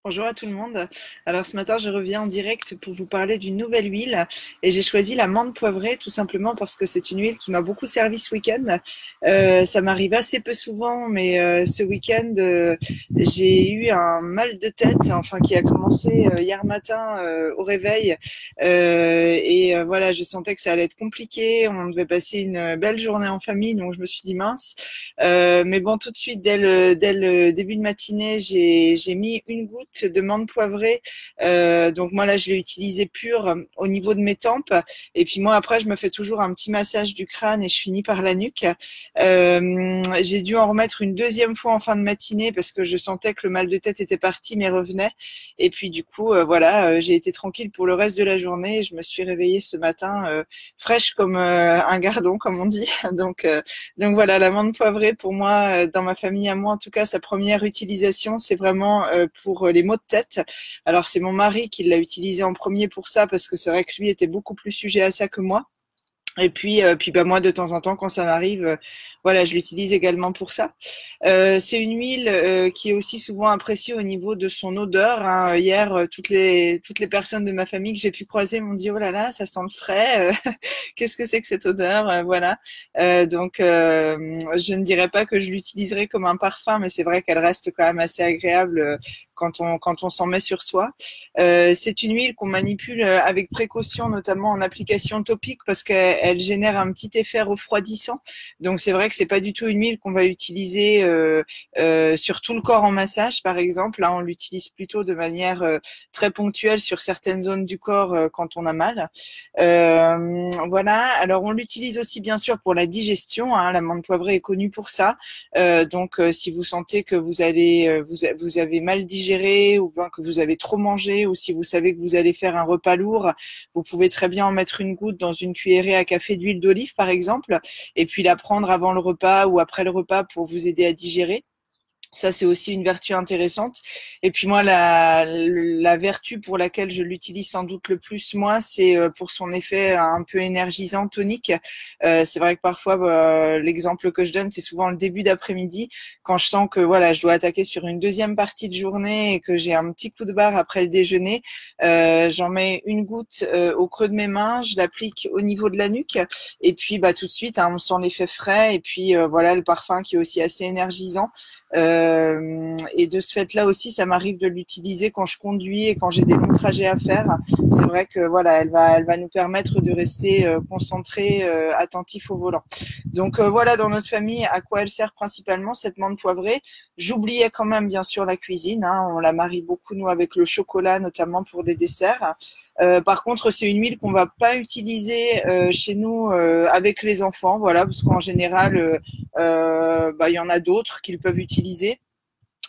Bonjour à tout le monde. Alors ce matin, je reviens en direct pour vous parler d'une nouvelle huile et j'ai choisi la menthe poivrée tout simplement parce que c'est une huile qui m'a beaucoup servi ce week-end. Ça m'arrive assez peu souvent, mais ce week-end, j'ai eu un mal de tête, enfin qui a commencé hier matin au réveil. Voilà, je sentais que ça allait être compliqué. On devait passer une belle journée en famille, donc je me suis dit mince. Mais bon, tout de suite, dès le début de matinée, j'ai mis une goutte de menthe poivrée. Donc moi là, je l'ai utilisée pure au niveau de mes tempes. Et puis moi après, je me fais toujours un petit massage du crâne et je finis par la nuque. J'ai dû en remettre une deuxième fois en fin de matinée parce que je sentais que le mal de tête était parti mais revenait. Et puis du coup, voilà, j'ai été tranquille pour le reste de la journée. Et je me suis réveillée ce matin fraîche comme un gardon, comme on dit. Donc voilà, la menthe poivrée, pour moi, dans ma famille à moi, en tout cas, sa première utilisation, c'est vraiment pour les maux de tête. Alors c'est mon mari qui l'a utilisé en premier pour ça, parce que c'est vrai que lui était beaucoup plus sujet à ça que moi. Et puis bah moi de temps en temps quand ça m'arrive, voilà, je l'utilise également pour ça. C'est une huile qui est aussi souvent appréciée au niveau de son odeur, hein. Hier, toutes les personnes de ma famille que j'ai pu croiser m'ont dit oh là là, ça sent le frais. Qu'est-ce que c'est que cette odeur? Voilà. Je ne dirais pas que je l'utiliserai comme un parfum, mais c'est vrai qu'elle reste quand même assez agréable quand on s'en met sur soi. C'est une huile qu'on manipule avec précaution, notamment en application topique, parce qu'elle génère un petit effet refroidissant. Donc c'est vrai que c'est pas du tout une huile qu'on va utiliser sur tout le corps en massage, par exemple. Là, on l'utilise plutôt de manière très ponctuelle sur certaines zones du corps quand on a mal. Voilà. Alors on l'utilise aussi bien sûr pour la digestion, hein. La menthe poivrée est connue pour ça. Si vous sentez que vous avez mal digéré ou bien que vous avez trop mangé ou si vous savez que vous allez faire un repas lourd, vous pouvez très bien en mettre une goutte dans une cuillerée à café d'huile d'olive par exemple et puis la prendre avant le repas ou après le repas pour vous aider à digérer. Ça, c'est aussi une vertu intéressante. Et puis moi, la vertu pour laquelle je l'utilise sans doute le plus, moi, c'est pour son effet un peu énergisant, tonique. C'est vrai que parfois, l'exemple que je donne, c'est souvent le début d'après-midi, quand je sens que voilà, je dois attaquer sur une deuxième partie de journée et que j'ai un petit coup de barre après le déjeuner. J'en mets une goutte au creux de mes mains, je l'applique au niveau de la nuque, et puis bah tout de suite, hein, on sent l'effet frais, et puis voilà le parfum qui est aussi assez énergisant. Et de ce fait-là aussi, ça m'arrive de l'utiliser quand je conduis et quand j'ai des longs trajets à faire. C'est vrai que voilà, elle va nous permettre de rester concentré, attentif au volant. Donc voilà, dans notre famille, à quoi elle sert principalement cette menthe poivrée. J'oubliais quand même bien sûr la cuisine, hein. On la marie beaucoup nous avec le chocolat, notamment pour des desserts. Par contre, c'est une huile qu'on va pas utiliser chez nous avec les enfants, voilà, parce qu'en général, il y en a d'autres qu'ils peuvent utiliser.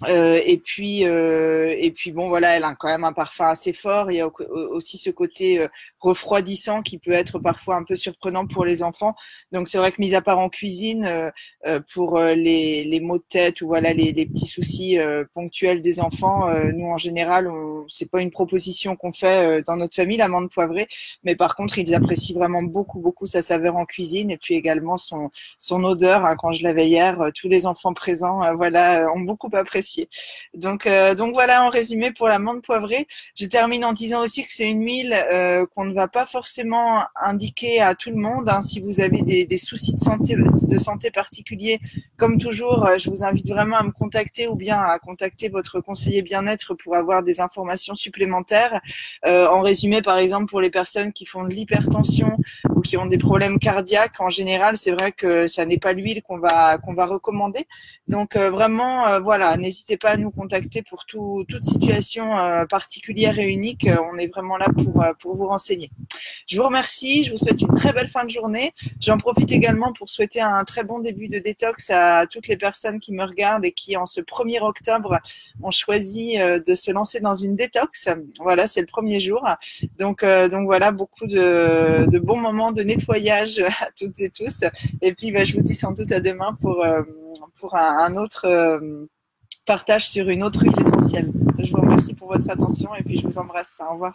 Et puis bon voilà, elle a quand même un parfum assez fort. Il y a aussi ce côté refroidissant qui peut être parfois un peu surprenant pour les enfants. Donc c'est vrai que mis à part en cuisine, pour les maux de tête ou voilà les petits soucis ponctuels des enfants, nous en général, c'est pas une proposition qu'on fait dans notre famille, la menthe poivrée, mais par contre ils apprécient vraiment beaucoup beaucoup sa saveur en cuisine et puis également son odeur, hein. Quand je l'avais hier, tous les enfants présents, voilà, ont beaucoup apprécié. Donc voilà, en résumé pour la menthe poivrée. Je termine en disant aussi que c'est une huile qu'on ne va pas forcément indiquer à tout le monde, hein. Si vous avez des soucis de santé particuliers, comme toujours, je vous invite vraiment à me contacter ou bien à contacter votre conseiller bien-être pour avoir des informations supplémentaires. En résumé, par exemple, pour les personnes qui font de l'hypertension ou qui ont des problèmes cardiaques, en général, c'est vrai que ça n'est pas l'huile qu'on va recommander. Donc vraiment, voilà, n'hésitez pas à nous contacter pour toute situation particulière et unique. On est vraiment là pour vous renseigner. Je vous remercie, je vous souhaite une très belle fin de journée. J'en profite également pour souhaiter un très bon début de détox à toutes les personnes qui me regardent et qui, en ce 1er octobre, ont choisi de se lancer dans une détox. Voilà, c'est le premier jour. Donc voilà, beaucoup de bons moments de nettoyage à toutes et tous. Et puis, je vous dis sans doute à demain pour un autre partage sur une autre huile essentielle. Je vous remercie pour votre attention et puis je vous embrasse. Au revoir.